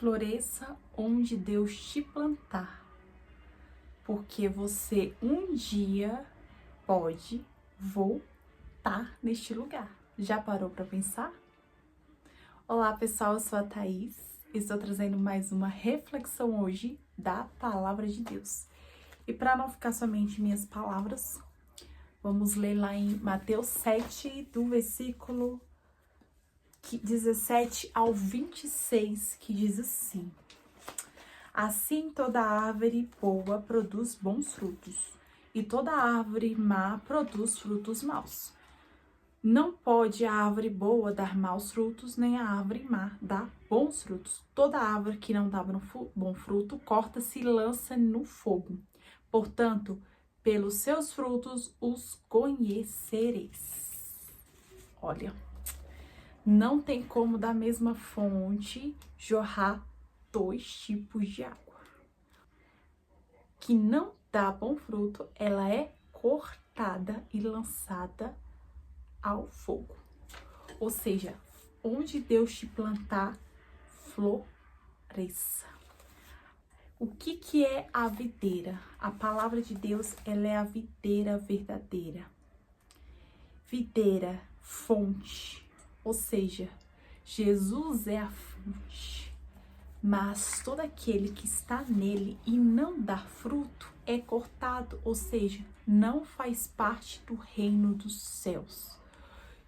Floresça onde Deus te plantar, porque você um dia pode voltar neste lugar. Já parou para pensar? Olá pessoal, eu sou a Thaís, estou trazendo mais uma reflexão hoje da Palavra de Deus. E para não ficar somente minhas palavras, vamos ler lá em Mateus 7, do versículo 17 ao 26, que diz assim: Assim toda árvore boa produz bons frutos, e toda árvore má produz frutos maus. Não pode a árvore boa dar maus frutos, nem a árvore má dar bons frutos. Toda árvore que não dá bom fruto, corta-se e lança no fogo. Portanto, pelos seus frutos os conhecereis. Olha, não tem como da mesma fonte jorrar dois tipos de água. Que não dá bom fruto, ela é cortada e lançada ao fogo. Ou seja, onde Deus te plantar, floresça. O que é a videira? A palavra de Deus, ela é a videira verdadeira. Videira, fonte. Ou seja, Jesus é a fonte, mas todo aquele que está nele e não dá fruto é cortado, ou seja, não faz parte do reino dos céus.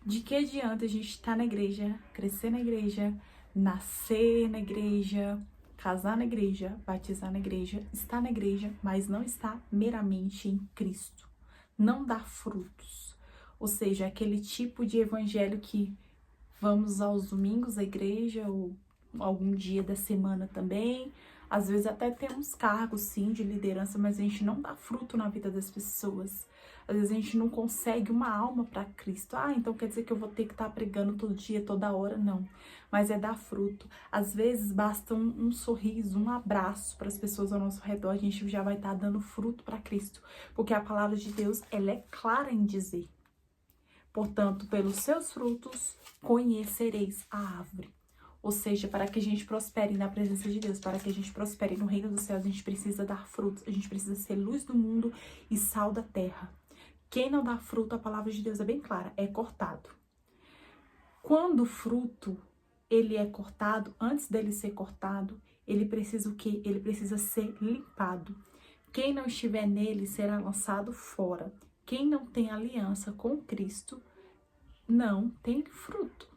De que adianta a gente estar na igreja, crescer na igreja, nascer na igreja, casar na igreja, batizar na igreja, estar na igreja, mas não estar meramente em Cristo, não dá frutos, ou seja, aquele tipo de evangelho que vamos aos domingos à igreja ou algum dia da semana também. Às vezes até temos cargos, sim, de liderança, mas a gente não dá fruto na vida das pessoas. Às vezes a gente não consegue uma alma para Cristo. Então quer dizer que eu vou ter que estar pregando todo dia, toda hora? Não. Mas é dar fruto. Às vezes basta um sorriso, um abraço para as pessoas ao nosso redor. A gente já vai estar dando fruto para Cristo. Porque a palavra de Deus, ela é clara em dizer: portanto, pelos seus frutos conhecereis a árvore. Ou seja, para que a gente prospere na presença de Deus, para que a gente prospere no reino dos céus, a gente precisa dar frutos, a gente precisa ser luz do mundo e sal da terra. Quem não dá fruto, a palavra de Deus é bem clara, é cortado. Quando o fruto, ele é cortado, antes dele ser cortado, ele precisa o quê? Ele precisa ser limpado. Quem não estiver nele será lançado fora. Quem não tem aliança com Cristo não tem fruto.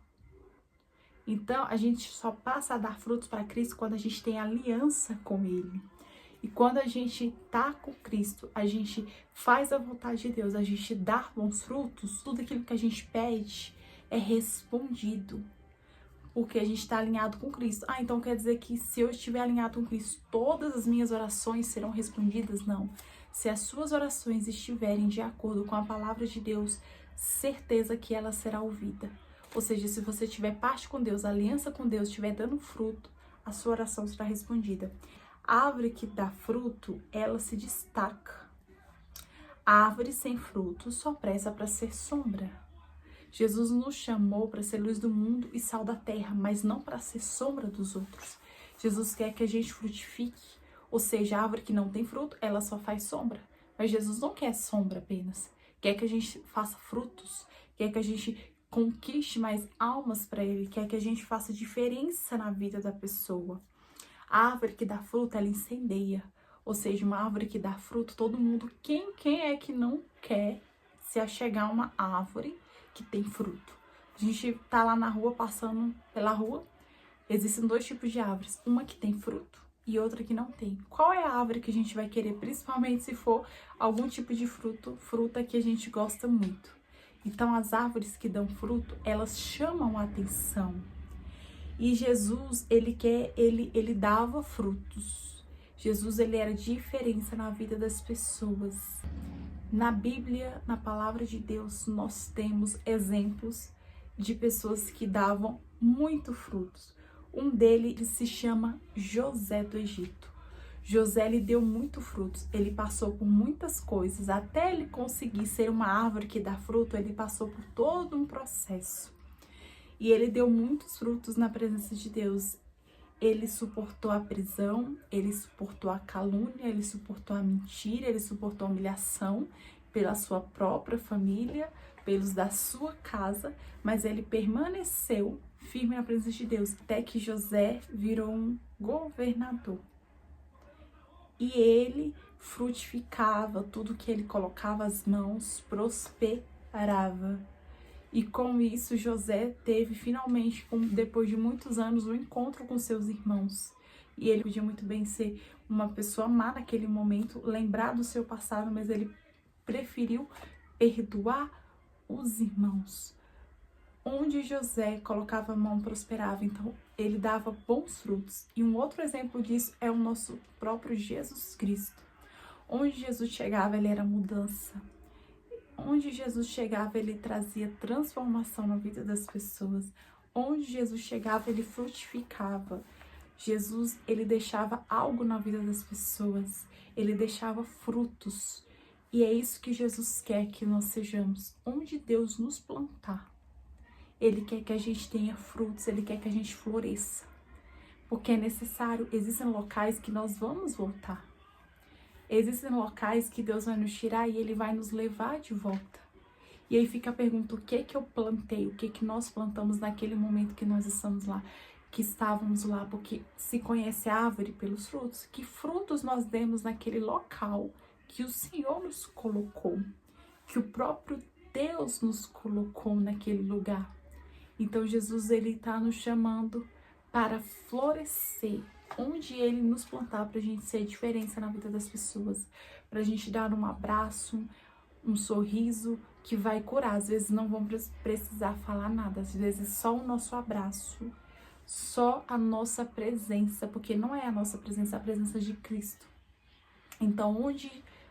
Então, a gente só passa a dar frutos para Cristo quando a gente tem aliança com Ele. E quando a gente tá com Cristo, a gente faz a vontade de Deus, a gente dá bons frutos, tudo aquilo que a gente pede é respondido. Porque a gente está alinhado com Cristo. Então quer dizer que se eu estiver alinhado com Cristo, todas as minhas orações serão respondidas? Não. Se as suas orações estiverem de acordo com a palavra de Deus, certeza que ela será ouvida. Ou seja, se você tiver parte com Deus, aliança com Deus, estiver dando fruto, a sua oração será respondida. A árvore que dá fruto, ela se destaca. A árvore sem fruto só presta para ser sombra. Jesus nos chamou para ser luz do mundo e sal da terra, mas não para ser sombra dos outros. Jesus quer que a gente frutifique, ou seja, a árvore que não tem fruto, ela só faz sombra. Mas Jesus não quer sombra apenas, quer que a gente faça frutos, quer que a gente conquiste mais almas para Ele, quer que a gente faça diferença na vida da pessoa. A árvore que dá fruto, ela incendeia, ou seja, uma árvore que dá fruto, todo mundo, quem é que não quer se achegar a uma árvore que tem fruto? A gente tá lá na rua, passando pela rua, existem dois tipos de árvores, uma que tem fruto e outra que não tem. Qual é a árvore que a gente vai querer, principalmente se for algum tipo de fruta que a gente gosta muito? Então as árvores que dão fruto, elas chamam a atenção. E Jesus, ele dava frutos. Jesus, ele era diferença na vida das pessoas. Na Bíblia, na palavra de Deus, nós temos exemplos de pessoas que davam muito frutos. Um deles se chama José do Egito. José, ele deu muito frutos, ele passou por muitas coisas, até ele conseguir ser uma árvore que dá fruto, ele passou por todo um processo. E ele deu muitos frutos na presença de Deus. Ele suportou a prisão, ele suportou a calúnia, ele suportou a mentira, ele suportou a humilhação pela sua própria família, pelos da sua casa, mas ele permaneceu firme na presença de Deus, até que José virou um governador. E ele frutificava, tudo que ele colocava as mãos prosperava. E com isso, José teve finalmente, depois de muitos anos, um encontro com seus irmãos. E ele podia muito bem ser uma pessoa má naquele momento, lembrar do seu passado, mas ele preferiu perdoar os irmãos. Onde José colocava a mão, prosperava. Então, ele dava bons frutos. E um outro exemplo disso é o nosso próprio Jesus Cristo. Onde Jesus chegava, ele era mudança. Onde Jesus chegava, ele trazia transformação na vida das pessoas. Onde Jesus chegava, ele frutificava. Jesus, ele deixava algo na vida das pessoas. Ele deixava frutos. E é isso que Jesus quer que nós sejamos. Onde Deus nos plantar, Ele quer que a gente tenha frutos, Ele quer que a gente floresça. Porque é necessário, existem locais que nós vamos voltar. Existem locais que Deus vai nos tirar e Ele vai nos levar de volta. E aí fica a pergunta, o que eu plantei? O que nós plantamos naquele momento que nós estamos lá? Que estávamos lá? Porque se conhece a árvore pelos frutos. Que frutos nós demos naquele local que o Senhor nos colocou? Que o próprio Deus nos colocou naquele lugar? Então Jesus, ele está nos chamando para florescer. Onde ele nos plantar, para a gente ser diferença na vida das pessoas, para a gente dar um abraço, um sorriso que vai curar. Às vezes não vamos precisar falar nada, às vezes só o nosso abraço, só a nossa presença, porque não é a nossa presença, é a presença de Cristo. Então, onde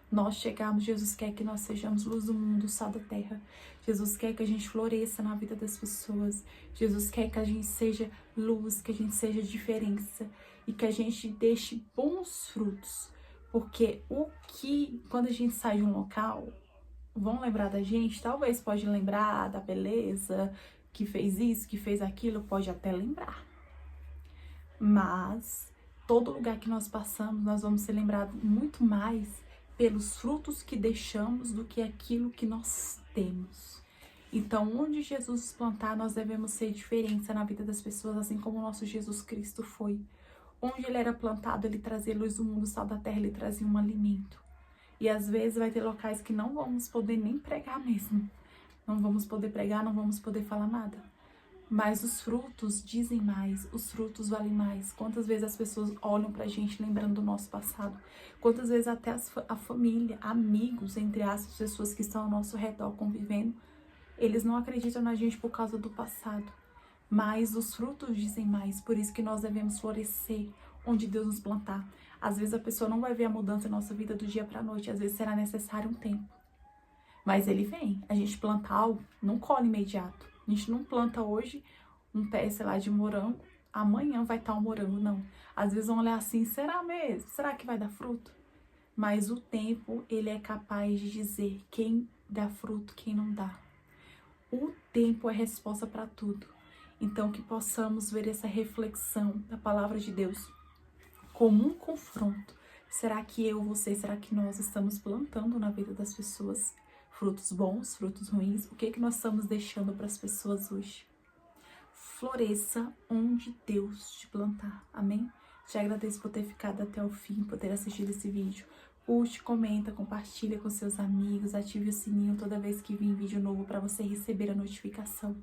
nós chegarmos, Jesus quer que nós sejamos luz do mundo, sal da terra. Jesus quer que a gente floresça na vida das pessoas. Jesus quer que a gente seja luz, que a gente seja diferença e que a gente deixe bons frutos. Porque quando a gente sai de um local, vão lembrar da gente, talvez pode lembrar da beleza, que fez isso, que fez aquilo, pode até lembrar. Mas todo lugar que nós passamos, nós vamos ser lembrados muito mais pelos frutos que deixamos do que aquilo que nós temos. Então, onde Jesus plantar, nós devemos ser diferença na vida das pessoas, assim como o nosso Jesus Cristo foi. Onde ele era plantado, ele trazia luz do mundo, sal da terra, ele trazia um alimento. E às vezes vai ter locais que não vamos poder nem pregar mesmo. Não vamos poder pregar, não vamos poder falar nada. Mas os frutos dizem mais, os frutos valem mais. Quantas vezes as pessoas olham pra gente lembrando do nosso passado? Quantas vezes até a família, amigos, entre aspas, pessoas que estão ao nosso redor convivendo, eles não acreditam na gente por causa do passado. Mas os frutos dizem mais, por isso que nós devemos florescer onde Deus nos plantar. Às vezes a pessoa não vai ver a mudança na nossa vida do dia para a noite, às vezes será necessário um tempo. Mas ele vem, a gente planta algo, não colhe imediato. A gente não planta hoje um pé, sei lá, de morango, amanhã vai estar um morango, não. Às vezes vão olhar assim, será mesmo? Será que vai dar fruto? Mas o tempo, ele é capaz de dizer quem dá fruto, quem não dá. O tempo é resposta para tudo. Então, que possamos ver essa reflexão da palavra de Deus como um confronto. Será que eu, você, será que nós estamos plantando na vida das pessoas frutos bons, frutos ruins? O que nós estamos deixando para as pessoas hoje? Floresça onde Deus te plantar. Amém? Te agradeço por ter ficado até o fim, por ter assistido esse vídeo. Curte, comenta, compartilha com seus amigos, ative o sininho toda vez que vir vídeo novo para você receber a notificação.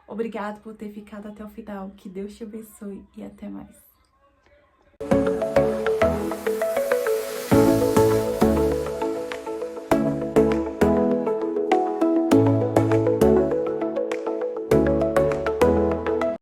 Obrigado por ter ficado até o final. Que Deus te abençoe e até mais.